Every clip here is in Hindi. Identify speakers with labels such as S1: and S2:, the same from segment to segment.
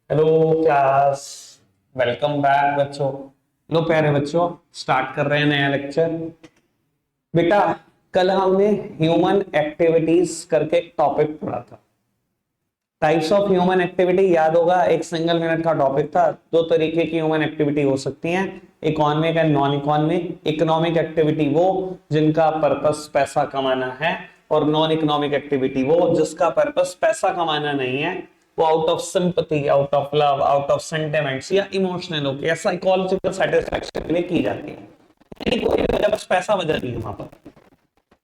S1: Hello class. वेलकम बैक बच्चों। लो प्यारे बच्चों, स्टार्ट कर रहे हैं नया लेक्चर। बेटा, कल हमने ह्यूमन एक्टिविटीज करके एक टॉपिक पढ़ा था। टाइप्स ऑफ ह्यूमन एक्टिविटी याद होगा, एक सिंगल मिनट का टॉपिक था। दो तरीके की ह्यूमन एक्टिविटी हो सकती हैं, economic and non economic. Economic activity वो जिनका पर्पस पैसा कमाना है, और नॉन इकोनॉमिक एक्टिविटी वो जिसका पर्पस पैसा कमाना नहीं है, वो out of sympathy, out of love, out of sentiments या इमोशनल होके या साइकोलॉजिकल सेटिस्फेक्शन के लिए की जाती है। यानी कोई भी वजह, बस पैसा वजह नहीं है वहां पर।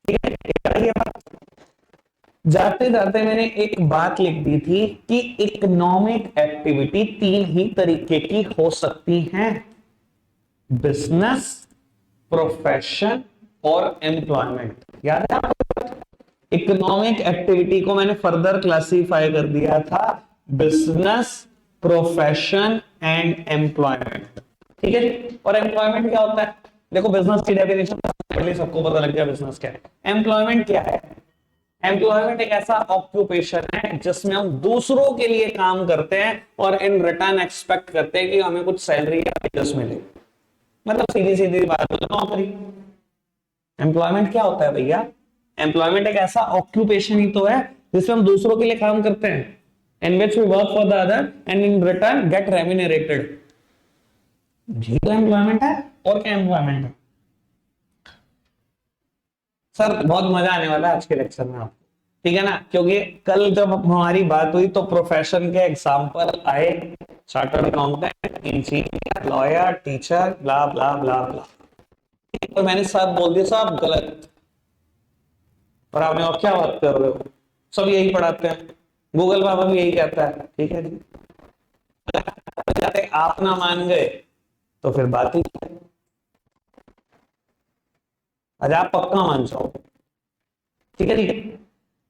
S1: ठीक है, ये बात। जाते जाते मैंने एक बात लिख दी थी कि इकोनॉमिक एक्टिविटी तीन ही तरीके की हो सकती हैं: बिजनेस, प्रोफेशन और एम्प्लॉयमेंट। याद है आपको? इकोनॉमिक एक्टिविटी को मैंने फर्दर क्लासिफाई कर दिया था: बिजनेस, प्रोफेशन एंड एम्प्लॉयमेंट। ठीक है जी। और एम्प्लॉयमेंट क्या होता है? देखो, बिजनेस की डेफिनेशन सबको पता लग गया बिजनेस क्या है। एम्प्लॉयमेंट क्या है? एम्प्लॉयमेंट एक ऐसा ऑक्यूपेशन है जिसमें हम दूसरों के लिए काम करते हैं और इन रिटर्न एक्सपेक्ट करते हैं कि हमें कुछ सैलरी या वेजेस मिले। मतलब सीधी सीधी बात, नौकरी। एम्प्लॉयमेंट क्या होता है भैया? एम्प्लॉयमेंट एक ऐसा ऑक्यूपेशन ही तो है जिसमें हम दूसरों के लिए काम करते हैं, in which we work for the other and in return get remunerated. जी तो एम्प्लॉयमेंट है। और क्या एम्प्लॉयमेंट है? सर बहुत मजा आने वाला है आज के लेक्चर में आपको, ठीक है ना? क्योंकि कल जब हमारी बात हुई तो प्रोफेशन के एग्जांपल आए: chartered accountant, engineer, lawyer, teacher, blah blah blah blah. और मैंने सब बोल दिया, सब गलत। और आपने और क्या बात कर रहे हो, सब यही पढ़ाते हैं, गूगल बाबा भी यही कहता है। ठीक है जी। अगर आप ना मान गए तो फिर बात ही क्या है? आज आप पक्का मान जाओ। ठीक है, ठीक है।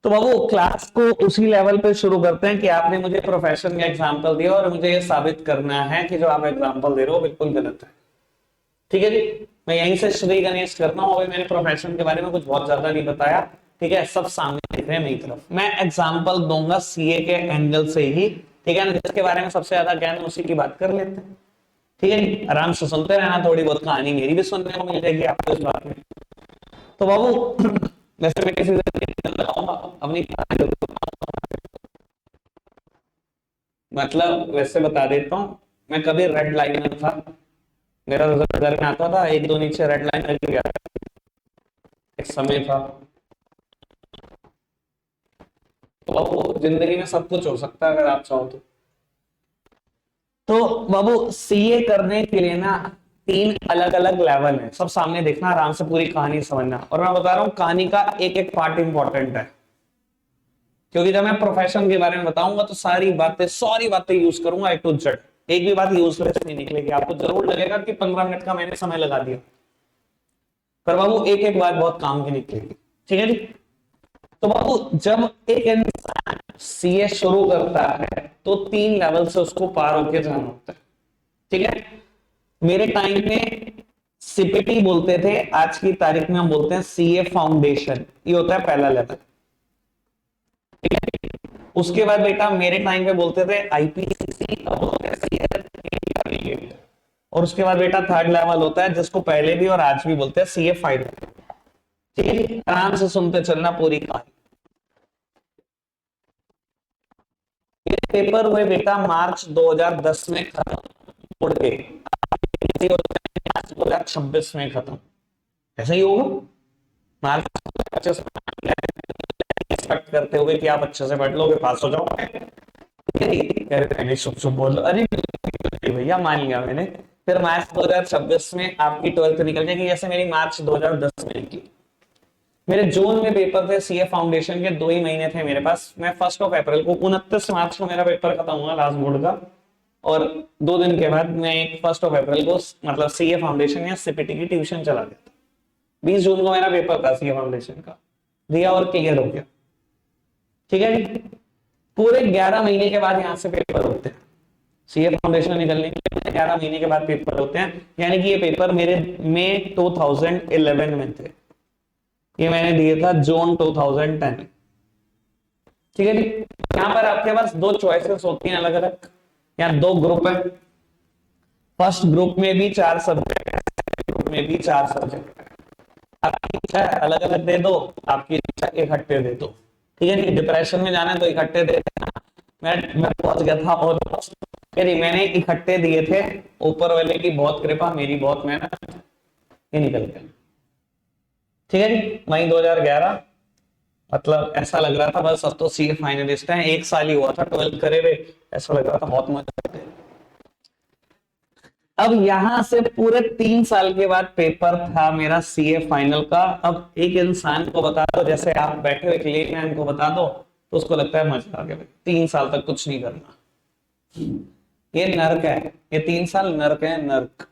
S1: तो बाबू, क्लास को उसी लेवल पे शुरू करते हैं कि आपने मुझे प्रोफेशन का एग्जांपल दिया और मुझे ये साबित करना है कि जो आप एग्जांपल दे रहे हो बिल्कुल गलत है। ठीक है जी। मैं यहीं से श्री गणेश करता हूँ। अभी मैंने प्रोफेशन के बारे में कुछ बहुत ज्यादा नहीं बताया। ठीक है, सब सामने दिख रहे हैं मेरी तरफ। मैं एग्जांपल दूंगा सीए के एंगल से ही। ठीक है ना? जिसके बारे में सबसे ज्यादा ज्ञान उसी की बात कर लेते हैं। ठीक है जी। आराम से सुनते रहना, थोड़ी बहुत कहानी मेरी भी सुनने को मिल जाएगी आपको इस बात में। तो बाबू, वैसे मैं किसी से लगाऊंगा अपनी कहानी, मतलब वैसे बता देता हूँ। मैं कभी रेड लाइन में था, मेरा रिजल्ट घर में आता था, एक दो नीचे रेड लाइन लग गया। एक समय था। तो बाबू, जिंदगी में सब कुछ हो सकता है अगर आप चाहो तो बाबू, सीए करने के लिए ना तीन अलग अलग लेवल है। सब सामने देखना, आराम से पूरी कहानी समझना। और मैं बता रहा हूं, कहानी का एक एक पार्ट इंपॉर्टेंट है, क्योंकि जब मैं प्रोफेशन के बारे में बताऊंगा तो सारी बातें यूज करूंगा ए टू जेड। एक भी बात यूजलेस नहीं निकलेगी। आपको जरूर लगेगा कि 15 मिनट का मैंने समय लगा दिया, पर बाबू एक एक बात बहुत काम की निकलेगी। ठीक है जी। तो बाबू, जब एक इंसान सीए शुरू करता है तो तीन लेवल से उसको पार होके जाना होता है। ठीक है। मेरे टाइम में सीपीटी बोलते थे, आज की तारीख में हम बोलते हैं सीए फाउंडेशन। ये होता है पहला लेवल। उसके बाद बेटा मेरे टाइम पे बोलते थे आईपीसीसी, अब बोलते हैं सीए। और उसके बाद बेटा थर्ड लेवल होता है जिसको पहले भी और आज भी बोलते हैं सीए फाइनल। ठीक है, आराम से सुनते चलना पूरी कहानी। ये पेपर हुए बेटा मार्च 2010 में खत्म, उड़ के 2026 में खत्म। ऐसा ही होगा। मार्च 25 एक्सपेक्ट करते हुए कि आप अच्छे से पढ़ लोगे, पास हो जाओगे। शुभ शुभ बोल दो, अरे भैया मान लिया मैंने। फिर मार्च 2026 में आपकी 12th निकल जाएगी, जैसे मेरी मार्च 2010 में निकली। मेरे जून में पेपर थे सीए फाउंडेशन के, 2 ही महीने थे मेरे पास। मैं 1 अप्रैल को, 29 मार्च को मेरा पेपर खत्म हुआ लास्ट बोर्ड का। और 2 दिन के बाद मैं 1 अप्रैल को मतलब सीए फाउंडेशन या सीपीटी की ट्यूशन चला गया था। 20 जून को मेरा पेपर था सीए फाउंडेशन का, दिया और क्लियर हो गया। ठीक है जी। पूरे 11 महीने के बाद यहाँ से पेपर होते हैं। सीए फाउंडेशन निकलने के लिए 11 महीने के बाद पेपर होते हैं। यानी कि ये पेपर मेरे मई 2011 में थे, ये मैंने दिए था जून 2010। ठीक है जी। यहाँ पर आपके पास दो चॉइसेस होती हैं अलग अलग। यहाँ दो ग्रुप है, फर्स्ट ग्रुप में भी 4 सब्जेक्ट, ग्रुप में भी 4 सब्जेक्ट। आपकी इच्छा है अलग अलग दे दो, आपकी इच्छा इकट्ठे दे दो, ठीक है नहीं? डिप्रेशन में जाना है तो इकट्ठे दे देना। मैं पहुंच गया था और मैंने इकट्ठे दिए थे, ऊपर वाले की बहुत कृपा, मेरी बहुत मेहनत, ये निकल गया। ठीक है जी, मई 2011, मतलब ऐसा लग रहा था बस अब तो सीए फाइनलिस्ट है, 1 साल ही हुआ था 12th करे हुए, ऐसा लग रहा था बहुत मजा आते। अब यहां से पूरे 3 साल के बाद पेपर था मेरा सीए फाइनल का। अब एक इंसान को बता दो, जैसे आप बैठे हुए एक लेमैन को बता दो तो उसको लगता है मजा आ गया, 3 साल तक कुछ नहीं करना, ये नर्क है, ये 3 साल नर्क है, नर्क।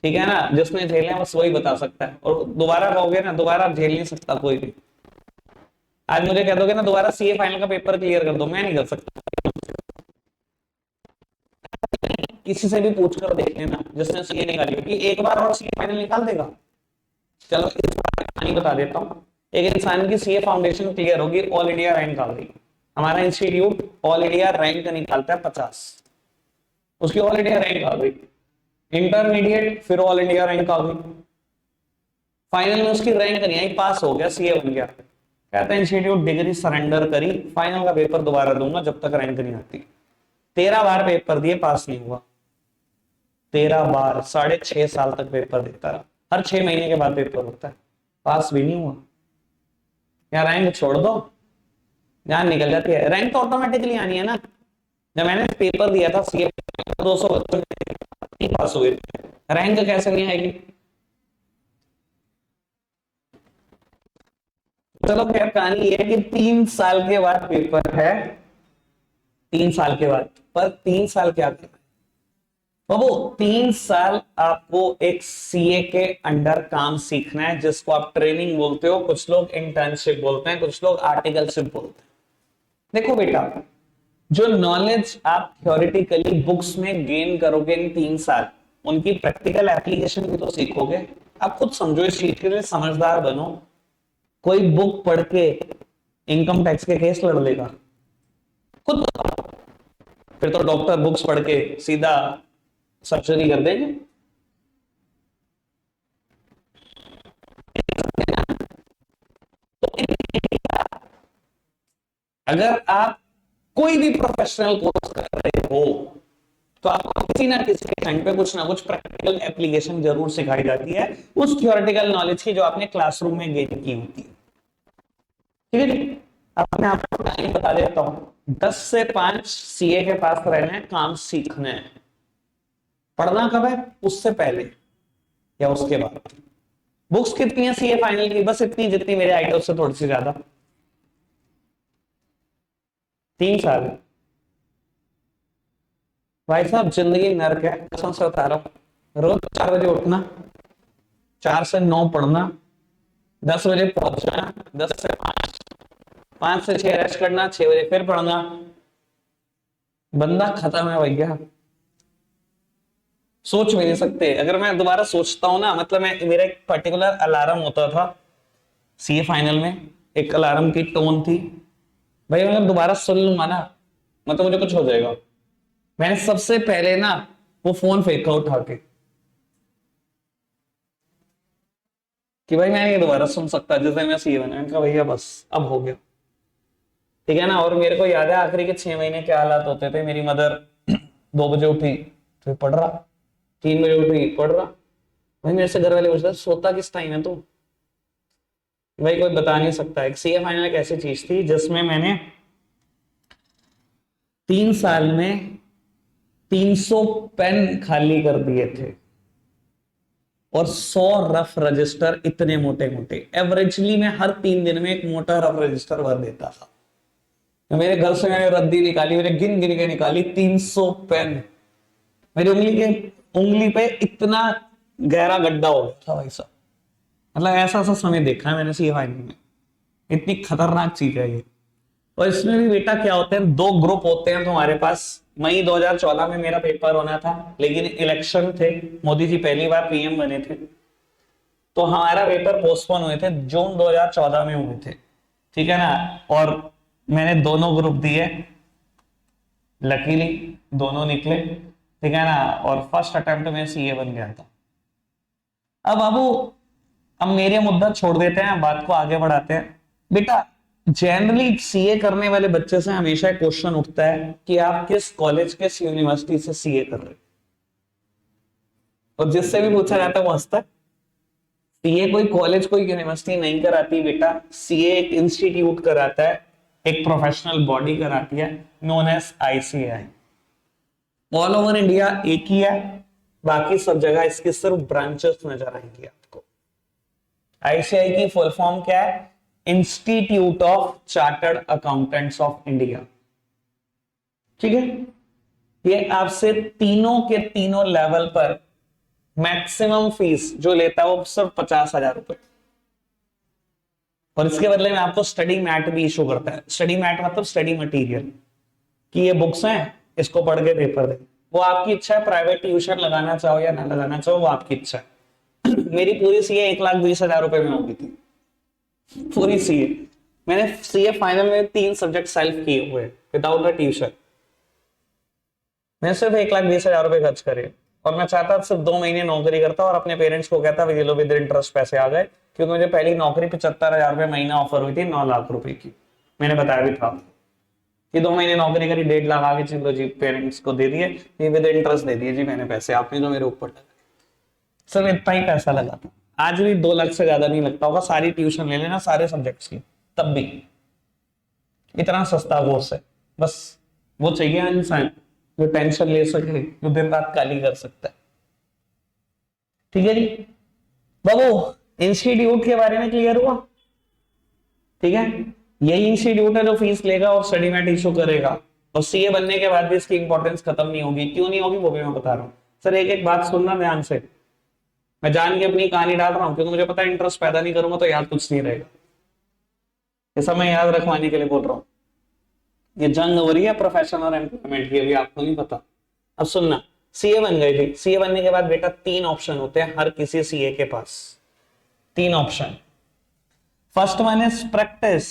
S1: ठीक है ना, जिसने झेले हैं बस वही बता सकता है, और दोबारा कहोगे ना, दोबारा झेल नहीं सकता कोई भी। आज मुझे कह दोगे ना दोबारा सीए फाइनल का पेपर क्लियर कर दो, मैं नहीं कर सकता। किसी से भी पूछ कर देख लेना जिसने सीए निकाली कि एक बार और सीए फाइनल निकाल देगा। चलो इस बार कहानी बता देता हूँ। एक इंसान की सीए फाउंडेशन क्लियर होगी, ऑल इंडिया रैंक आ गई, हमारा इंस्टीट्यूट ऑल इंडिया रैंक निकालता है 50, उसकी ऑल इंडिया रैंक आ गई, इंटरमीडिएट फिर ऑल इंडिया रैंक आ गई, फाइनल में उसकी रैंक नहीं आई, पास हो गया, सीए बन गया। कहता है इंस्टीट्यूट डिग्री सरेंडर करी, फाइनल का पेपर दोबारा दूंगा जब तक रैंक नहीं आती। 13 बार पेपर दिए, पास नहीं हुआ, 13 बार, 6.5 साल तक पेपर देता रहा, हर 6 महीने के बाद पेपर होता है, पास भी नहीं हुआ। या रैंक छोड़ दो, जान निकल जाती है, रैंक तो ऑटोमेटिकली आनी है ना। जब मैंने पेपर दिया था सीए 200 बच्चों में पास हुए, रैंक कैसे नहीं आएगी? चलो खैर कहानी ये है कि 3 साल के बाद पेपर है, 3 साल के बाद, पर 3 साल क्या कर रहे हैं बाबू? 3 साल आपको एक सीए के अंडर काम सीखना है, जिसको आप ट्रेनिंग बोलते हो, कुछ लोग इंटर्नशिप बोलते हैं, कुछ लोग आर्टिकलशिप बोलते हैं। देखो बेटा, जो नॉलेज आप थ्योरेटिकली बुक्स में गेन करोगे इन 3 साल, उनकी प्रैक्टिकल एप्लीकेशन भी तो सीखोगे। आप खुद समझो, इस चीज के लिए समझदार बनो। कोई बुक पढ़ के इनकम टैक्स के केस लड़ लेगा? खुद बताओ। फिर तो डॉक्टर बुक्स पढ़ के सीधा सर्जरी कर देंगे। अगर आप कोई भी प्रोफेशनल कोर्स कर रहे हो तो आपको किसी ना किसी टाइम पे कुछ ना कुछ प्रैक्टिकल एप्लीकेशन जरूर सिखाई जाती है उस थियोरेटिकल नॉलेज की जो आपने क्लासरूम में गेन की होती है। ठीक है जी, अब मैं आपको टाइम बता देता हूं, 10 से 5 सीए के पास रहना है, काम सीखना है। पढ़ना कब है? उससे पहले या उसके बाद। बुक्स कितनी है सीए फाइनल की? बस इतनी जितनी मेरे आइडिया, उससे थोड़ी सी ज्यादा। 3 साल भाई साहब, जिंदगी नर्क है, कसम से बता रहा हूं। रोज 4 बजे उठना, 4 से 9 पढ़ना, 10 बजे पहुंचना, 10 से 5, 5 से 6 रेस्ट करना, 6 बजे फिर पढ़ना, बंदा खत्म है भैया। सोच भी नहीं सकते। अगर मैं दोबारा सोचता हूं ना, मतलब मेरा एक पर्टिकुलर अलार्म होता था सीए फाइनल में, एक अलार्म की टोन थी भाई, मैं दोबारा सुन लूंगा ना, मतलब मुझे कुछ हो जाएगा। मैंने सबसे पहले ना वो फोन फेंका उठा के कि भाई मैं ये दोबारा सुन सकता, जैसे मैं सीए बना। मैंने कहा भैया बस अब हो गया, ठीक है ना। और मेरे को याद है आखिरी के 6 महीने क्या हालात होते थे। मेरी मदर 2 बजे उठी तो पढ़ रहा, 3 बजे उठी पढ़ रहा। भाई मेरे से घर वाले पूछते सोता किस टाइम है तू? भाई कोई बता नहीं सकता। एक सीए फाइनल एक ऐसी चीज थी जिसमें मैंने 3 साल में 300 पेन खाली कर दिए थे और 100 रफ रजिस्टर, इतने मोटे मोटे। एवरेजली मैं हर 3 दिन में एक मोटा रफ रजिस्टर भर देता था। तो मेरे घर से मैंने रद्दी निकाली, मैंने गिन गिन के निकाली 300 पेन। मेरी उंगली पे इतना गहरा गड्ढा हो गया था भाई साहब। मतलब ऐसा ऐसा समय देखा है मैंने सीए फाइनल में, इतनी खतरनाक चीज है ये। और इसमें भी बेटा क्या होते हैं, 2 ग्रुप होते हैं तुम्हारे पास। मई 2014 में मेरा पेपर होना था, लेकिन इलेक्शन थे, मोदी जी पहली बार पीएम बने थे, तो हमारा पेपर पोस्टपोन हुए थे, जून 2014 में हुए थे। ठीक है ना। और मैंने दोनों ग्रुप दिए, लकीली दोनों निकले, ठीक है ना, और फर्स्ट अटेम्प्ट में सीए बन गया था। अब बाबू, अब मेरे मुद्दा छोड़ देते हैं, बात को आगे बढ़ाते हैं। बेटा जनरली सीए करने वाले बच्चे से हमेशा क्वेश्चन उठता है कि आप किस कॉलेज, किस यूनिवर्सिटी से सीए कर रहे हो, और जिससे भी पूछा जाता है वो हंसता है। सीए कोई कॉलेज, कोई यूनिवर्सिटी नहीं कराती बेटा, सीए एक इंस्टीट्यूट कराता है, एक प्रोफेशनल बॉडी कराती है, known as ICAI. All over India एक ही है, बाकी सब जगह इसके सिर्फ ब्रांचेस नजर आएंगी आपको। आईसीआई की फुल फॉर्म क्या है? Institute of chartered accountants of India. ठीक है, ये आपसे तीनों के तीनों लेवल पर मैक्सिमम फीस जो लेता है वो सिर्फ 50,000 रुपए, और इसके बदले में आपको स्टडी मैट भी इशू करता है। स्टडी मैट मतलब स्टडी मटेरियल, कि ये बुक्स हैं, इसको पढ़ के पेपर दे। वो आपकी इच्छा है, प्राइवेट ट्यूशन लगाना चाहो या ना लगाना चाहो, वो आपकी इच्छा है। मेरी पूरी सीए 1,20,000 रुपए में होगी थी, पूरी सीए। मैंने सीए फाइनल में 3 सब्जेक्ट सेल्फ किए हुए विदाउट अ ट्यूशन। मैंने सिर्फ 1,20,000 रुपए खर्च करे, और मैं चाहता सिर्फ 2 महीने नौकरी करता और अपने पेरेंट्स को कहता ये लो विद इंटरेस्ट पैसे आ गए, क्योंकि मुझे पहली नौकरी 75,000 रुपए महीना ऑफर हुई थी 9 लाख रुपए की। मैंने बताया भी था कि 2 महीने नौकरी करी, 1.5 लाख आगे चलो जी, पेरेंट्स को दे दिए, ये विद इंटरेस्ट दे दिए जी मैंने पैसे, आपने जो मेरे ऊपर लगा। सिर्फ इतना ही पैसा लगा था। आज भी 2 लाख से ज्यादा नहीं लगता होगा, सारी ट्यूशन ले लेना सारे सब्जेक्ट्स की, तब भी इतना सस्ता कोर्स है। बस वो चाहिए इंसान जो टेंशन ले सके, जो दिन रात काली कर सकता है। ठीक है जी बाबू, इंस्टीट्यूट के बारे में क्लियर हुआ? ठीक है, यही इंस्टीट्यूट है जो फीस लेगा और स्टडी मैट इशू करेगा, और सीए बनने के बाद भी इसकी इंपॉर्टेंस खत्म नहीं होगी। क्यों नहीं होगी वो भी मैं बता रहा हूं। सर एक एक बात सुनना ध्यान से, मैं जान के अपनी कहानी डाल रहा हूं, क्योंकि मुझे पता है इंटरेस्ट पैदा नहीं करूंगा तो याद कुछ नहीं रहेगा। ये सब मैं याद रखवाने के लिए बोल रहा हूं। ये जंग हो रही है प्रोफेशन और एम्प्लॉयमेंट की, अभी आपको नहीं पता। अब सुनना, सीए बन गए थे, सीए बनने के बाद बेटा 3 ऑप्शन होते हैं हर किसी सीए के पास। 3 option. First one is practice,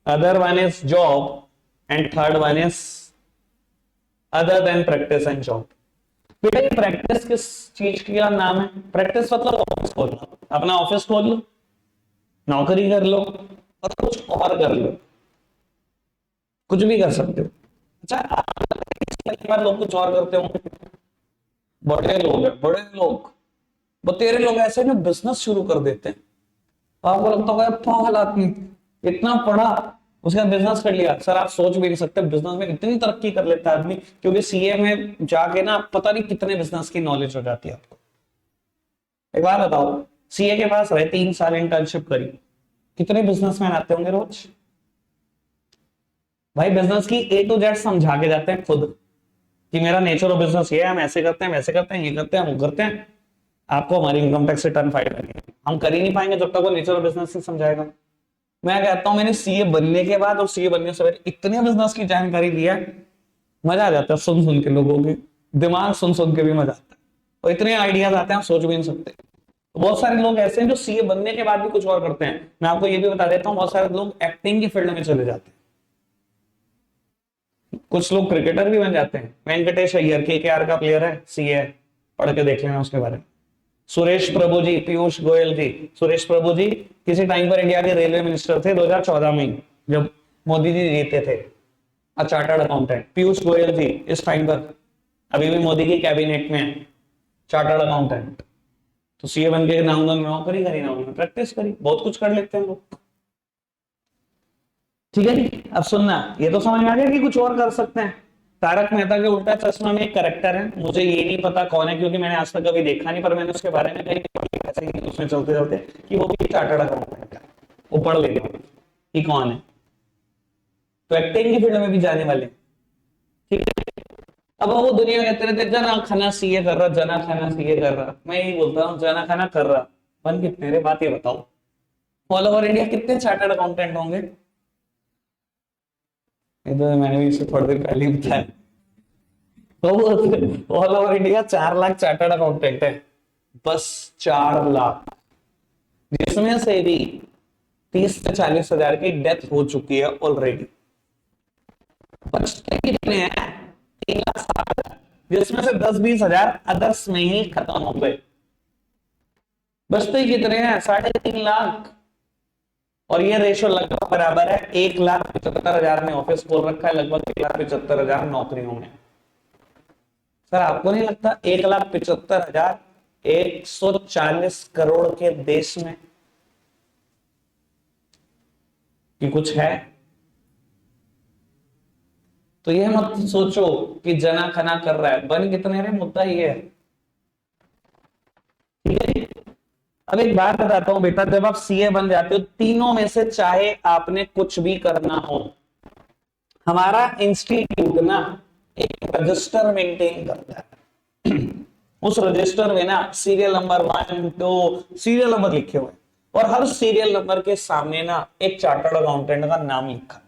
S1: other one is job, and third one is other than practice and job. बेटा ये प्रैक्टिस किस चीज का नाम है? प्रैक्टिस मतलब ऑफिस खोल लो, अपना ऑफिस खोल लो, नौकरी कर लो और कुछ और कर लो, कुछ भी कर सकते हो। अच्छा, लोग कुछ और करते होंगे, बड़े लोग हैं, बड़े लोग, बतेरे लोग ऐसे जो बिजनेस शुरू कर देते हैं। आपको लगता होगा पागल आदमी, इतना पढ़ा उसके बाद बिजनेस कर लिया। सर आप सोच भी नहीं सकते बिजनेस में इतनी तरक्की कर लेता है आदमी, क्योंकि सीए में जाके ना पता नहीं कितने बिजनेस की नॉलेज हो जाती है आपको। एक बार बताओ, सीए के पास रहे 3 साल इंटर्नशिप करी, कितने बिजनेसमैन आते होंगे रोज? भाई बिजनेस की ए टू जेड समझा के जाते हैं खुद, कि मेरा नेचर ऑफ बिजनेस ये है, हम ऐसे करते हैं, वैसे करते हैं, ये करते हैं, वो करते हैं, आपको हमारी इनकम टैक्स रिटर्न फाइल करनी है। हम कर ही नहीं पाएंगे जब तक वो नेचर ऑफ बिजनेस नहीं समझाएगा। मैं कहता हूं मैंने सीए बनने के बाद और सीए बनने से पहले इतने बिजनेस की जानकारी लिया, मजा आ जाता है सुन सुन के, लोगों के दिमाग सुन सुन के भी मजा आता है, और इतने आइडियाज आते हैं आप सोच भी नहीं सकते। बहुत सारे लोग ऐसे हैं जो सीए बनने के बाद भी कुछ और करते हैं। मैं आपको ये भी बता देता हूँ, बहुत सारे लोग एक्टिंग की फील्ड में चले जाते हैं, कुछ लोग क्रिकेटर भी बन जाते हैं। वेंकटेश अय्यर केकेआर का प्लेयर है, सीए, पढ़ के देख लेना उसके बारे में। सुरेश प्रभु जी, पीयूष गोयल जी, सुरेश प्रभु जी किसी टाइम पर इंडिया के रेलवे मिनिस्टर थे 2014 में, जब मोदी जी जीते थे, चार्टर्ड अकाउंटेंट। पीयूष गोयल जी इस टाइम पर अभी भी मोदी की कैबिनेट में चार्टर्ड अकाउंटेंट। तो सीए बन के ना उन्होंने नौकरी करी ना उन्होंने प्रैक्टिस करी, बहुत कुछ कर लेते हैं लोग। ठीक है जी, अब सुनना, ये तो समझ में आ गया कि कुछ और कर सकते हैं। तारक मेहता के उल्टा चश्मा में एक कैरेक्टर है, मुझे ये नहीं पता कौन है, क्योंकि मैंने आज तक कभी देखा नहीं, पर मैंने उसके बारे में कहीं ऐसे ही उसमें चलते चलते कि वो भी चार्टर्ड अकाउंटेंट है, वो पढ़ लेगा कि कौन है। तो एक्टिंग की फील्ड में भी जाने वाले, ठीक है। अब वो दुनिया कहते रहते जना खाना सीए कर रहा, जना खाना सीए कर रहा। मैं यही बोलता हूँ जना खाना कर रहा, बन कितने रे? बात ये बताओ, ऑल ओवर इंडिया कितने चार्टर्ड अकाउंटेंट होंगे? ये तो मैंने भी इसे थोड़ी देर पहले ही बताया। तो all over India 4 lakh chartered accountant है, बस 4 लाख, जिसमें से भी 30 से 40 हजार की डेथ हो चुकी है ऑलरेडी। बचते कितने हैं? 3,60,000, जिसमें से 10-20 हजार अदर्स में ही खत्म हो गए। बचते कितने हैं? 3.5 लाख। और ये रेशो लगभग बराबर है 1,75,000 में ऑफिस खोल रखा है, लगभग 1,75,000 नौकरियों में। सर आपको नहीं लगता 1,75,000 140 करोड़ के देश में कि कुछ है? तो ये मत सोचो कि जना खना कर रहा है, बन कितने रहे, मुद्दा ये है। ठीक है जी? अब एक बात बताता हूं बेटा, जब आप सीए बन जाते हो, तीनों में से चाहे आपने कुछ भी करना हो, हमारा इंस्टीट्यूट ना एक रजिस्टर मेंटेन करता है। उस रजिस्टर में ना सीरियल नंबर 1 2 सीरियल नंबर लिखे हुए, और हर सीरियल नंबर के सामने ना एक चार्टर्ड अकाउंटेंट का नाम लिखा है।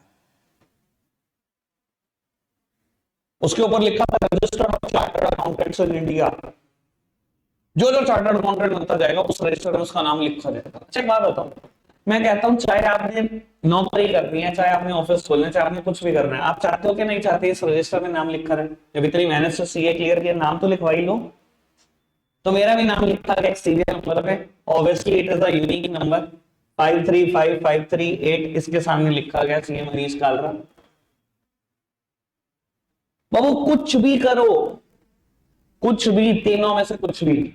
S1: उसके ऊपर लिखा है register of chartered accountants in India. जो जो चार्टर्ड अकाउंटेंट बनता जाएगा उस रजिस्टर में उसका नाम लिखा जाएगा। अच्छा एक बात बताऊं, मैं कहता हूं चाहे आपने नौकरी करनी है, चाहे आपने ऑफिस खोलना है, चाहे आपने कुछ भी करना है, आप चाहते हो कि नहीं चाहते इस रजिस्टर में नाम लिखा रहे? जब इतनी मेहनत से सीए क्लियर किया, नाम तो लिखवा ही लो। तो मेरा भी नाम लिखा गया एक सीरियल नंबर पे, obviously it is the unique number 535538, इसके सामने लिखा गया सीए मनीष कालरा। बाबू कुछ भी करो, कुछ भी, तीनों में से कुछ भी,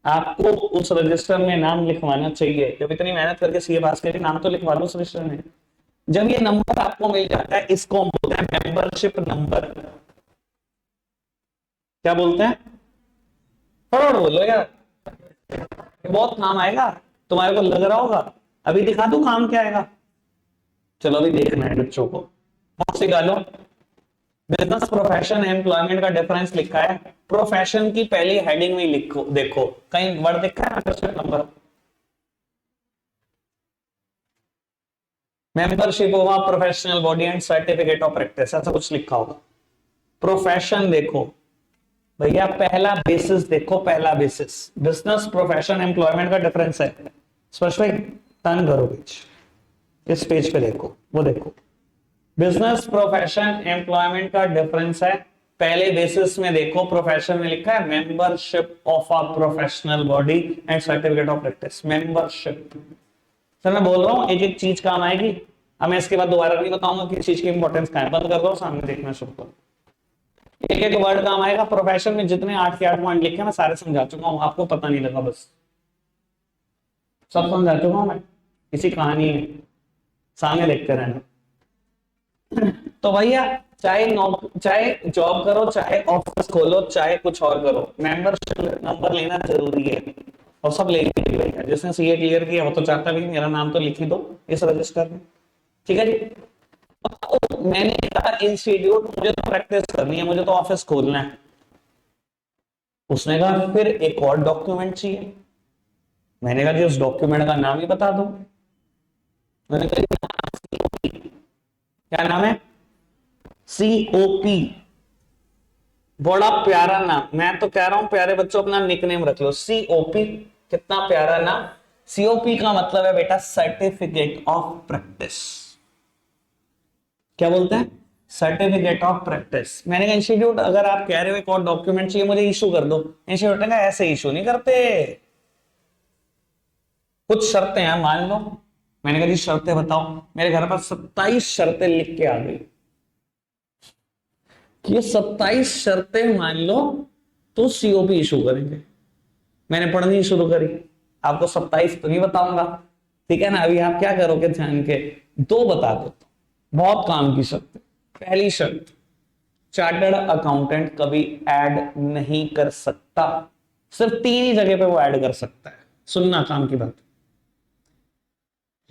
S1: आपको उस रजिस्टर में नाम लिखवाना चाहिए। जब इतनी मेहनत करके सीए पास करिए, नाम तो लिखवा लो उस रजिस्टर में। जब ये नंबर आपको मिल जाता है, इसको हम बोलते हैं मेंबरशिप नंबर। क्या बोलते हैं? फटाफट बोलो यार, ये बहुत काम आएगा। तुम्हारे को लग रहा होगा, अभी दिखा दूं काम क्या आएगा। चलो अभी देखना है बच्चों को, बहुत सी गालो। बिजनेस प्रोफेशन एम्प्लॉयमेंट का डिफरेंस लिखा है, प्रोफेशन की पहली हेडिंग में लिखो, देखो कहीं वर्ड दिखा है मेंबरशिप नंबर? मेंबरशिप होगा professional body and certificate of practice, ऐसा कुछ लिखा होगा। प्रोफेशन देखो भैया, पहला बेसिस देखो, पहला बेसिस बिजनेस प्रोफेशन एम्प्लॉयमेंट का डिफरेंस है। स्पष्ट भाई, टर्न करो पेज, इस पेज पे देखो, वो देखो बिजनेस प्रोफेशन एम्प्लॉयमेंट का डिफरेंस है। पहले बेसिस में देखो, प्रोफेशन में लिखा है membership of a professional body and certificate of practice. Membership, sir मैं बोल रहा हूं एक एक चीज काम आएगी। अब मैं इसके बाद दोबारा नहीं बताऊंगा कि चीज की इंपॉर्टेंस क्या है, बंद कर दो, सामने देखना शुरू करो। एक एक वर्ड काम आएगा। प्रोफेशन में जितने 8 के 8 पॉइंट लिखे मैं सारे समझा चुका हूं, आपको पता नहीं लगा, बस सब समझा चुका हूं मैं। इसी कहानी सामने देखते रहना। तो भैया चाहे जॉब करो, चाहे ऑफिस खोलो, चाहे कुछ और करो, मेंबरशिप नंबर लेना जरूरी है। और सब ले लीजिए भैया, जिसने सीए क्लियर किया वो तो चाहता भी मेरा नाम तो लिख ही दो इस रजिस्टर में। ठीक है जी? तो मैंने कहा इंस्टीट्यूट, मुझे तो प्रैक्टिस करनी है, मुझे तो ऑफिस खोलना है। उसने कहा फिर एक और डॉक्यूमेंट चाहिए। मैंने कहा जी उस डॉक्यूमेंट का नाम ही बता दो। मैंने कहा क्या नाम है? सीओपी। बड़ा प्यारा नाम, मैं तो कह रहा हूं प्यारे बच्चों अपना निकनेम रख लो, सीओपी। कितना प्यारा नाम। सीओपी का मतलब है बेटा सर्टिफिकेट ऑफ प्रैक्टिस। क्या बोलते हैं? Certificate of practice. मैंने कहा इंस्टीट्यूट अगर आप कह रहे हो एक और डॉक्यूमेंट चाहिए मुझे, इशू कर दो। इंस्टीट्यूट ने कहा ऐसे इशू नहीं करते, कुछ शर्तें हैं मान लो। मैंने कहा जी शर्तें बताओ। मेरे घर पर 27 शर्तें लिख के आ गई कि ये 27 शर्तें मान लो तो सीओपी इशू करेंगे। मैंने पढ़नी शुरू करी। आपको 27 तो नहीं बताऊंगा, ठीक है ना? अभी आप क्या करोगे ध्यान के, 2 बता दो, बहुत काम की शर्त। पहली शर्त, चार्टर्ड अकाउंटेंट कभी ऐड नहीं कर सकता, सिर्फ 3 ही जगह पे वो ऐड कर सकता है। सुनना काम की बात,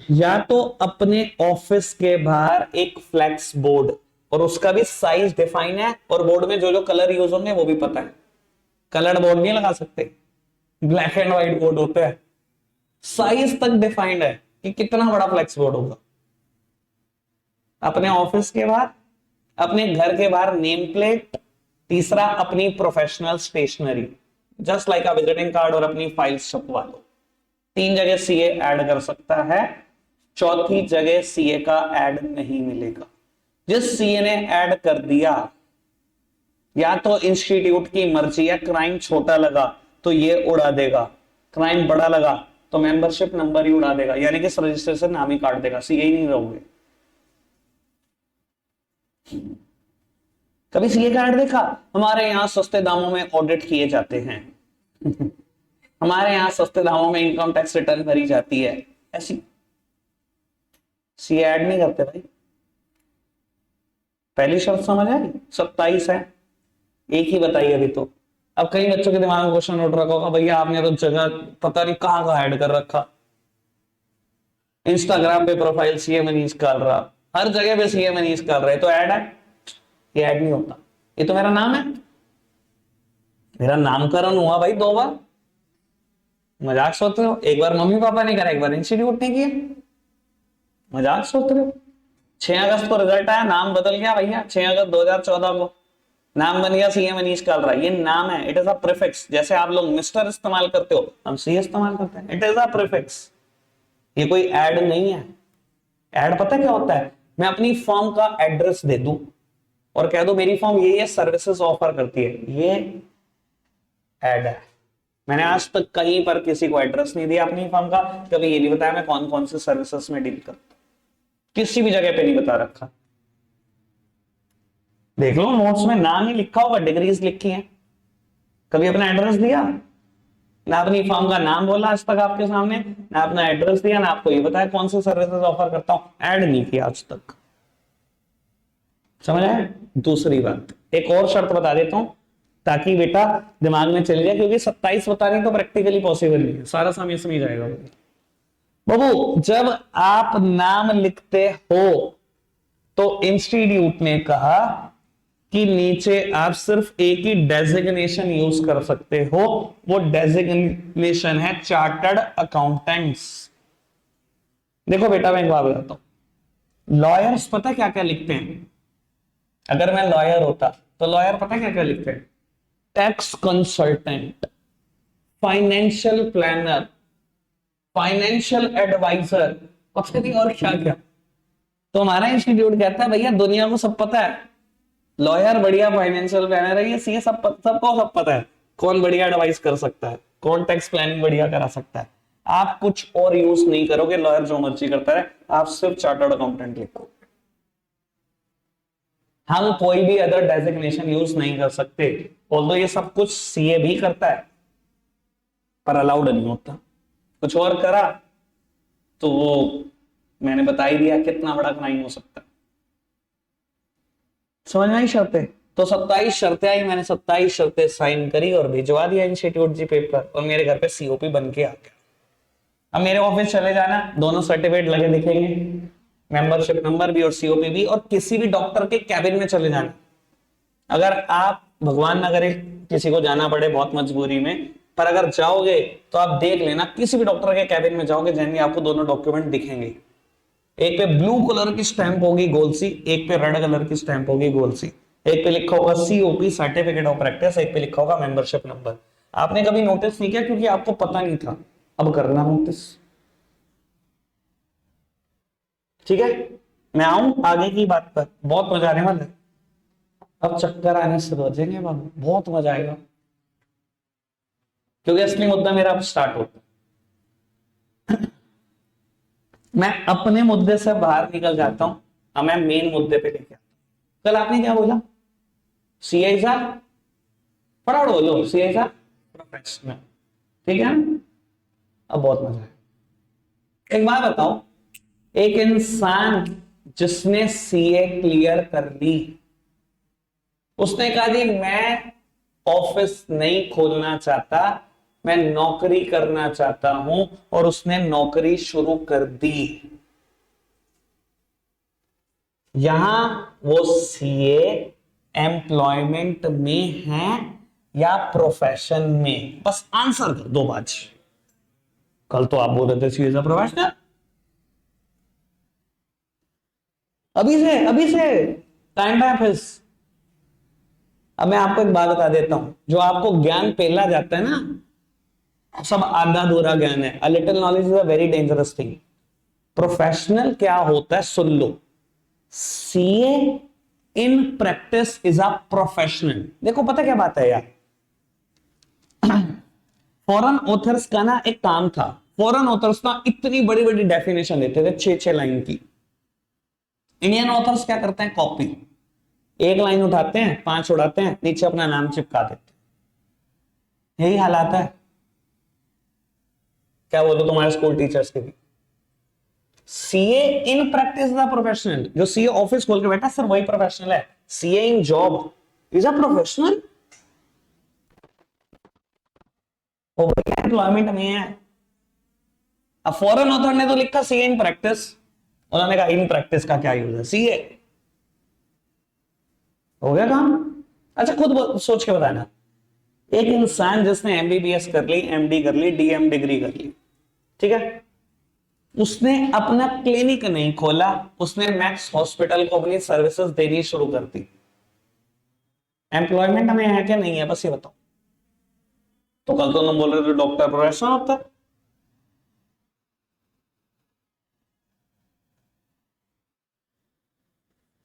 S1: या तो अपने ऑफिस के बाहर एक फ्लेक्स बोर्ड, और उसका भी साइज डिफाइन है, और बोर्ड में जो जो कलर यूज होंगे वो भी पता है। कलर्ड बोर्ड नहीं लगा सकते, ब्लैक एंड व्हाइट बोर्ड होते हैं, साइज तक डिफाइंड है कि कितना बड़ा फ्लेक्स बोर्ड होगा। अपने ऑफिस के बाहर, अपने घर के बाहर नेम प्लेट। तीसरा अपनी professional stationery, just like a visiting card, और अपनी फाइल्स छपवा लो। 3 जगह सीए ऐड कर सकता है, चौथी जगह सीए का ऐड नहीं मिलेगा। जिस सीए ने ऐड कर दिया, या तो इंस्टीट्यूट की मर्जी है, क्राइम छोटा लगा तो ये उड़ा देगा, क्राइम बड़ा लगा तो मेंबरशिप नंबर ही उड़ा देगा, यानी कि रजिस्ट्रेशन नाम ही काट देगा, सीए ही नहीं रहोगे। कभी सीए का ऐड देखा? हमारे यहां सस्ते दामों में ऑडिट किए जाते हैं हमारे यहां सस्ते दामों में इनकम टैक्स रिटर्न भरी जाती है, ऐसी सीए ऐड नहीं करते भाई। पहली शर्त समझ आई? 27 है, एक ही बताई अभी तो। अब कई बच्चों के दिमाग में क्वेश्चन उठ रखा होगा, भैया आपने तो जगह पता नहीं कहां का ऐड कर रखा, इंस्टाग्राम पे प्रोफाइल सीए मनीष कर रहा, हर जगह पे सीए मनीष कर रहे, तो ऐड है? ये ऐड नहीं होता, ये तो मेरा नाम है, मेरा नामकरण हुआ भाई 2 बार। मजाक सोच रहे हो? एक बार मम्मी पापा ने करा, एक बार इंस्टीट्यूट ने किया, मजाक सोच रहे हो? 6 अगस्त को रिजल्ट आया, नाम बदल गया भैया, 6 अगस्त 2014 को नाम बन गया सीए मनीष कालरा। ये नाम है, इट इज अ प्रीफिक्स। जैसे आप लोग मिस्टर इस्तेमाल करते हो, हम सीए इस्तेमाल करते हैं, इट इज अ प्रीफिक्स, ये कोई ऐड नहीं है। ऐड पता क्या होता है? मैं अपनी फर्म का एड्रेस दे दूं और कह दो मेरी फर्म ये सर्विसेज ऑफर करती है, ये ऐड है। मैंने आज तक कहीं पर किसी को एड्रेस नहीं दिया अपनी फर्म का, कभी ये नहीं बताया मैं कौन कौन से सर्विसेज में डील करता हूं, किसी भी जगह पे नहीं बता रखा। देख लो नोट्स में नाम ही लिखा होगा, डिग्रीज लिखी हैं, कभी अपना एड्रेस दिया ना, अपनी फर्म का नाम बोला आज तक आपके सामने, ना अपना एड्रेस दिया, ना आपको ये बताया कौन से सर्विसेज ऑफर करता हूं, ऐड नहीं किया आज तक। समझ आए? दूसरी बात, एक और शर्त बता देता हूं ताकि बेटा दिमाग में चल जाए, क्योंकि 27 बतानी तो प्रैक्टिकली पॉसिबल नहीं है, सारा समय इसमें जाएगा। बाबू जब आप नाम लिखते हो तो इंस्टीट्यूट ने कहा कि नीचे आप सिर्फ एक ही डेजिग्नेशन यूज कर सकते हो, वो डेजिग्नेशन है चार्टर्ड अकाउंटेंट्स। देखो बेटा मैं एक बात बताता हूं, लॉयर्स पता क्या क्या लिखते हैं? अगर मैं लॉयर होता तो लॉयर पता क्या क्या लिखते हैं? Tax consultant, financial planner, financial advisor, पता नहीं और क्या क्या। तो हमारा इंस्टीट्यूट कहता है भैया दुनिया को सब पता है, लॉयर बढ़िया फाइनेंशियल प्लानर है, ये सीए सबको सब पता है, कौन बढ़िया एडवाइस कर सकता है, कौन टैक्स प्लानिंग बढ़िया करा सकता है। आप कुछ और यूज नहीं करोगे, लॉयर जो मर्जी करता है, आप सिर्फ चार्टर्ड अकाउंटेंट लिखो। हम कोई भी अदर डेजिग्नेशन यूज नहीं कर सकते, ऑल्दो ये सब कुछ सीए भी करता है पर अलाउड नहीं होता। कुछ और करा तो वो मैंने बता ही दिया कितना बड़ा क्राइम हो सकता है। समझ में आई शर्तें? तो 27 शर्तें आई, मैंने 27 शर्तें साइन करी और भिजवा दिया इंस्टीट्यूट जी पेपर, और मेरे घर पे सीओपी बन के आ गया। अब मेरे ऑफिस चले जाना, दोनों सर्टिफिकेट लगे दिखेंगे, मेंबरशिप नंबर भी और सीओपी भी, और किसी भी डॉक्टर के कैबिन में चले जाना। अगर आप भगवान ना करे किसी को जाना पड़े बहुत मजबूरी में, पर अगर जाओगे तो आप देख लेना किसी भी डॉक्टर के कैबिन में जाओगे, जैसे आपको दोनों डॉक्यूमेंट दिखेंगे, एक पे ब्लू कलर की स्टैंप होगी गोल सी, एक पे रेड कलर की स्टैंप होगी गोल सी, एक पे लिखा होगा सीओपी सर्टिफिकेट ऑफ प्रैक्टिस, एक पे लिखा होगा मेंबरशिप नंबर। आपने कभी नोटिस नहीं किया क्योंकि आपको पता नहीं था, अब करना नोटिस। ठीक है, मैं आऊं आगे की बात पर, बहुत मजा आने वाला है। अब चक्कर आने शुरू हो जाएंगे बाबू, बहुत मजा आएगा, क्योंकि असली मुद्दा मेरा अब स्टार्ट होता है। मैं अपने मुद्दे से बाहर निकल जाता हूं, अब मैं मेन मुद्दे पे लेके आता हूं। कल आपने क्या बोला? सीए साहब पढ़ा बोलो, सीए साहब प्रोफेशनल, ठीक है। अब बहुत मजा है। एक बात बताओ, एक इंसान जिसने सीए क्लियर कर ली, उसने कहा जी मैं ऑफिस नहीं खोलना चाहता, मैं नौकरी करना चाहता हूं, और उसने नौकरी शुरू कर दी। यहां वो सीए एम्प्लॉयमेंट में है या प्रोफेशन में? बस आंसर कर दो बात। कल तो आप बोल रहे थे सीए एज अ प्रोफेशनल, अभी से टाइम फिस। अब मैं आपको एक बात बता देता हूं, जो आपको ज्ञान पेला जाता है ना, सब आधा अधूरा ज्ञान है। A little knowledge is a very dangerous thing. Professional क्या होता है सुन लो। CA in practice is a professional. देखो पता क्या बात है यार, फॉरेन ऑथर्स का ना एक काम था, फॉरेन ऑथर्स ना इतनी बड़ी बड़ी डेफिनेशन देते थे 6-6 लाइन की। इंडियन ऑथर्स क्या करते हैं, कॉपी, एक लाइन उठाते हैं, 5 उड़ाते हैं, नीचे अपना नाम चिपका देते हैं। यही हालात है, क्या बोलो तुम्हारे स्कूल टीचर्स के भी। CA in practice is a professional. जो सीए ऑफिस खोल के बैठा सिर्फ वही प्रोफेशनल है। CA in job is a professional, वो भैया एम्प्लॉयमेंट में है। अब फॉरेन ऑथर ने तो लिखा सीए इन प्रैक्टिस, उन्होंने कहा इन प्रैक्टिस का क्या यूज है, सीए हो गया काम। अच्छा खुद सोच के बताना, एक इंसान जिसने एमबीबीएस कर ली, एमडी कर ली, डीएम डिग्री कर ली, ठीक है, उसने अपना क्लिनिक नहीं खोला, उसने मैक्स हॉस्पिटल को अपनी सर्विसेज देनी शुरू कर दी, एम्प्लॉयमेंट में है क्या नहीं है, बस ये बताओ। तो कल तो तुम बोल रहे थे डॉक्टर प्रोफेशनल होता है।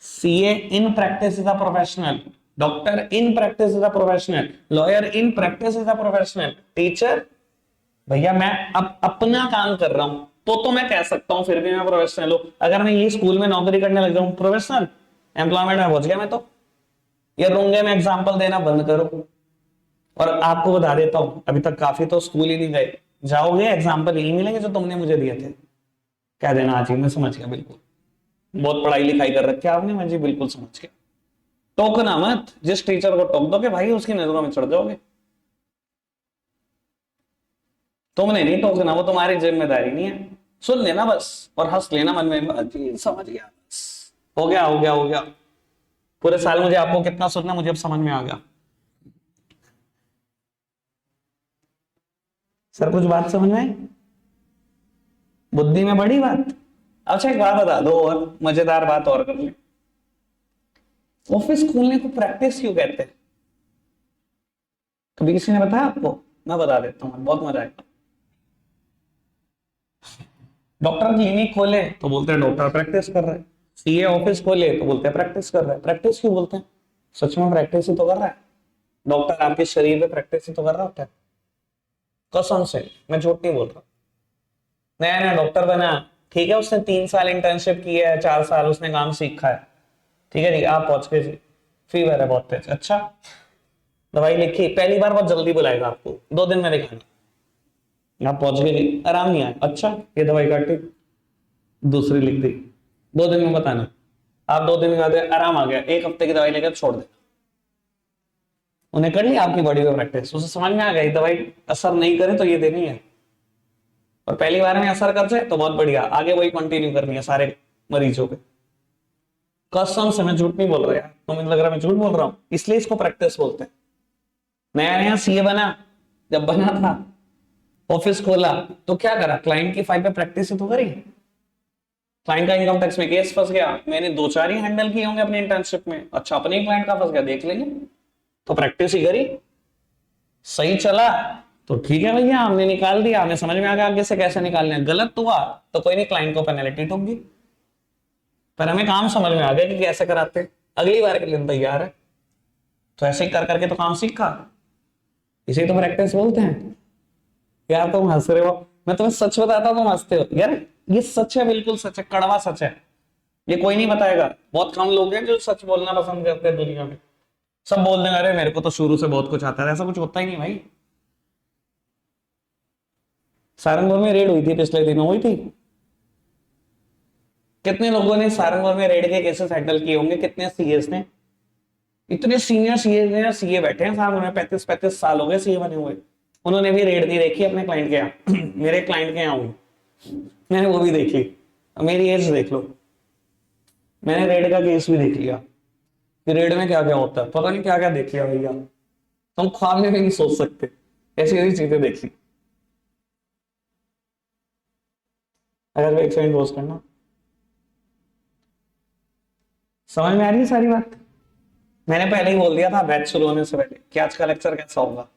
S1: CA in practice is a professional, doctor in practice is a professional, lawyer in practice is a professional, teacher, भैया मैं अब अपना काम कर रहा हूं तो मैं कह सकता हूं फिर भी मैं प्रोफेशनल हूं। अगर मैं ये स्कूल में नौकरी करने लग जाऊं, प्रोफेशनल, एम्प्लॉयमेंट में पहुंच गया मैं तो। ये रोंगे में एग्जाम्पल देना बंद करो। और आपको बता देता हूं, अभी तक काफी तो स्कूल ही नहीं गए, जाओगे एग्जाम्पल यही मिलेंगे जो तुमने मुझे दिए थे, कह देना हाँ जी मैं समझ गया, बिल्कुल बहुत पढ़ाई लिखाई कर रखी है आपने, मैं जी बिल्कुल समझ गया। टोकना मत, जिस टीचर को टोक दोगे भाई उसकी नजरों में चढ़ जाओगे। तुमने नहीं टोकना, वो तुम्हारी जिम्मेदारी नहीं है, सुन लेना बस और हंस लेना मन में, जी समझ गया, बस हो गया हो गया हो गया। पूरे साल मुझे आपको कितना सुनना, मुझे अब समझ में आ गया। सर कुछ बात समझ में आई, बुद्धि में बड़ी बात। अच्छा एक बात बता दो, और मजेदार बात और कर ले, ऑफिस खोलने को प्रैक्टिस क्यों कहते हैं, कभी किसी ने बताया आपको? मैं बता देता हूँ, बहुत मजा आएगा। डॉक्टर क्लिनिक खोले तो बोलते हैं डॉक्टर प्रैक्टिस कर रहे हैं, सीए ऑफिस खोले तो बोलते हैं प्रैक्टिस कर रहे हैं। प्रैक्टिस क्यों बोलते हैं, सच में प्रैक्टिस ही तो कर रहा है। डॉक्टर आपके शरीर पे प्रैक्टिस ही तो कर रहा होता है, कसम से मैं झूठ नहीं बोल रहा। नया नया डॉक्टर बना, ठीक है, उसने 3 साल इंटर्नशिप की है, 4 साल उसने काम सीखा है, ठीक है जी, आप पहुंच गए जी, फीवर है बहुत तेज, अच्छा दवाई लिखी, पहली बार बहुत जल्दी बुलाएगा आपको, 2 दिन में दिखाना, आप पहुंच गए जी, आराम नहीं आया, अच्छा ये दवाई काटी, दूसरी लिख दी, 2 दिन में बताना, आप 2 दिन बाद आराम आ गया, 1 हफ्ते की दवाई लेकर छोड़ दे। उन्हें कर लिया आपकी बॉडी में प्रैक्टिस, उसे समझ में आ गई दवाई असर नहीं करे तो ये देनी है, और पहली बार में असर कर जाए तो बहुत बढ़िया, आगे वही कंटिन्यू करनी है सारे मरीजों पे। कसम से मैं झूठ नहीं बोल रहा यार, तो मुझे लग रहा है मैं झूठ बोल रहा हूं, इसलिए इसको प्रैक्टिस बोलते हैं। नया नया सीए बना, जब बना था ऑफिस खोला तो क्या करा, क्लाइंट की फाइल पे प्रैक्टिस ही तो करी। क्लाइंट का इनकम टैक्स में केस फंस गया, मैंने 2-4 ही हैंडल किए होंगे अपने इंटर्नशिप में, अच्छा अपने ही क्लाइंट का फंस गया, देख लेंगे, तो प्रैक्टिस ही करी, सही चला तो ठीक है भैया, हमने निकाल दिया, हमें समझ में आ गया आगे से कैसे निकालना है, गलत हुआ तो कोई नहीं, क्लाइंट को पेनल्टी ठोक, पर हमें काम समझ में आ गया कि कैसे कराते, अगली बार के लिए तैयार है, तो ऐसे ही कर करके तो काम सीखा, इसे तो प्रैक्टिस बोलते हैं। यार तुम हंस रहे हो, मैं तुम्हें सच बताता हूं तुम हंसते हो यार, ये सच है, बिल्कुल सच है, कड़वा सच है, ये कोई नहीं बताएगा, बहुत कम लोग हैं जो सच बोलना पसंद करते हैं दुनिया में। सब बोल देंगे अरे मेरे को तो शुरू से बहुत कुछ आता है, ऐसा कुछ होता ही नहीं भाई। सहारनपुर में रेड हुई थी पिछले दिनों, हुई थी, कितने लोगों ने सहारनपुर में रेड के केसेस हैंडल किए होंगे, कितने सीएस ने, इतने सीनियर सीए सीए बैठे हैं सामने में, 35-35 साल हो गए सीए बने हुए, उन्होंने भी रेड नहीं देखी अपने क्लाइंट के यहाँ मेरे क्लाइंट के यहाँ हुई, मैंने वो भी देखी, मेरी एज देख लो, मैंने रेड का केस भी देख लिया कि रेड में क्या क्या होता है, पता नहीं क्या क्या देख लिया भैया, तुम ख्वाब में भी नहीं सोच सकते, ऐसी ऐसी चीजें देख ली। अगर एक सेकंड रोज करना, समझ में आ रही है सारी बात। मैंने पहले ही बोल दिया था बैच शुरू होने से पहले कि आज का लेक्चर कैसा होगा,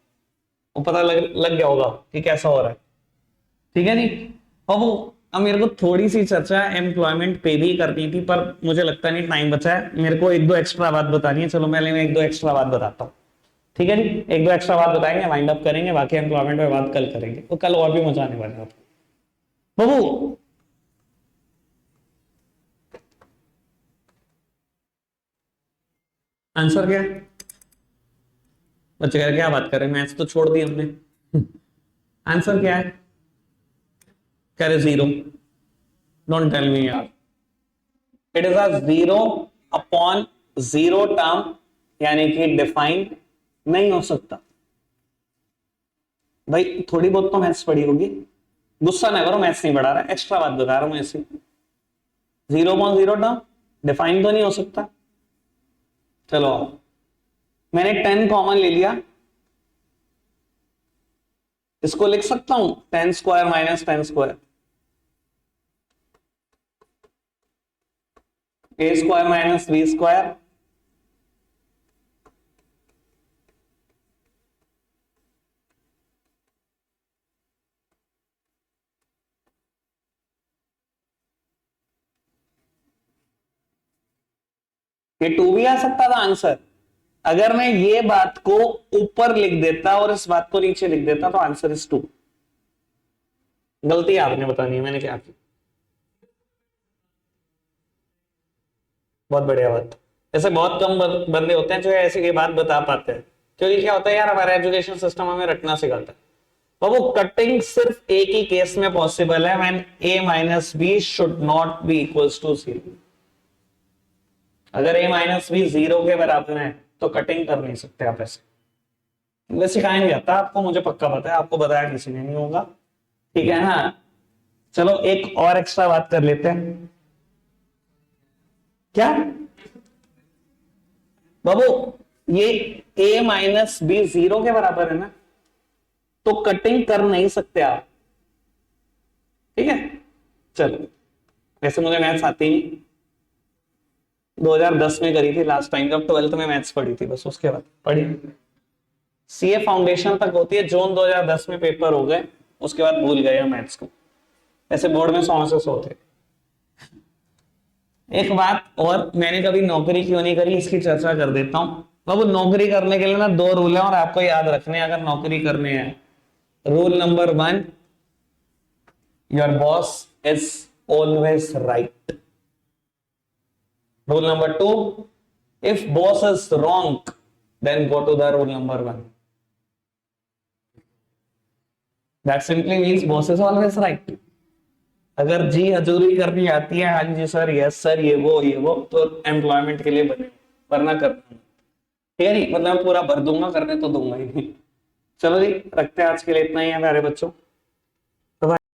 S1: वो पता लग गया होगा कि कैसा हो रहा है, ठीक है जी। और वो अब मेरे को थोड़ी सी चर्चा एम्प्लॉयमेंट पे भी करनी थी, पर मुझे लगता नहीं टाइम बचा है। मेरे को एक दो एक्स्ट्रा बात बतानी है। चलो पहले मैं एक दो एक्स्ट्रा बात बताता हूँ, ठीक है जी। एक दो एक्स्ट्रा बात बताएंगे, वाइंड अप करेंगे, बाकी एम्प्लॉयमेंट पे बात कल करेंगे। तो कल और भी मजा आने वाला है बाबू। आंसर क्या है? बच्चे कह रहे क्या बात कर रहे हैं, मैथ्स तो छोड़ दी हमने। आंसर क्या है? कह रहे जीरो। डोंट टेल मी यार, it is a zero upon zero term, यानी कि डिफाइंड नहीं हो सकता। भाई थोड़ी बहुत तो मैथ्स पढ़ी होगी, गुस्सा ना करो, मैथ्स नहीं पढ़ा रहा, एक्स्ट्रा बात बता रहा हूं ऐसी। Zero upon zero term define तो नहीं हो सकता। चलो मैंने 10 कॉमन ले लिया, इसको लिख सकता हूं 10 स्क्वायर माइनस 10 स्क्वायर, ए स्क्वायर माइनस बी स्क्वायर, ये 2 भी आ सकता था आंसर। अगर मैं ये बात को ऊपर लिख देता और इस बात को नीचे लिख देता तो आंसर इज 2। गलती आपने बतानी है, मैंने क्या की। बहुत बढ़िया बात। ऐसे बहुत कम बंदे होते हैं जो ऐसी ये बात बता पाते हैं, क्योंकि क्या होता है यार, हमारा एजुकेशन सिस्टम हमें रटना सिखाता है। और वो कटिंग सिर्फ एक ही केस में पॉसिबल है, when a minus B should not be equals to 0। अगर a माइनस बी 0 के बराबर है तो कटिंग कर नहीं सकते आप ऐसे। वैसे सिखाया नहीं जाता आपको, मुझे पक्का पता है, आपको बताया किसी ने नहीं होगा, ठीक है ना। चलो एक और एक्स्ट्रा बात कर लेते हैं। क्या बाबू, ये a माइनस बी 0 के बराबर है ना, तो कटिंग कर नहीं सकते आप, ठीक है। चलो वैसे मुझे मैथ्स आती नहीं, 2010 में करी थी लास्ट टाइम, जब 12th में मैथ्स पढ़ी थी, बस उसके बाद पढ़ी। सीए फाउंडेशन तक होती है, जून 2010 में पेपर हो गए, उसके बाद भूल गए मैथ्स को। ऐसे बोर्ड में 100 से 100 थे। एक बात और, मैंने कभी नौकरी क्यों नहीं करी इसकी चर्चा कर देता हूं। बाबू नौकरी करने के लिए ना 2 रूल है और आपको याद रखने हैं अगर नौकरी करने हैं। Rule number 1, your boss is always right. Rule number 2, if boss is wrong then go to the rule number 1, that simply means boss is always right। अगर जी हजूरी करनी आती है, हाँ जी सर, यस सर, ये वो तो एम्प्लॉयमेंट के लिए बने, वरना करना ठीक है नहीं, मतलब मैं पूरा भर दूंगा, करने तो दूंगा ही नहीं। चलो जी रखते हैं, आज के लिए इतना ही है मेरे बच्चों।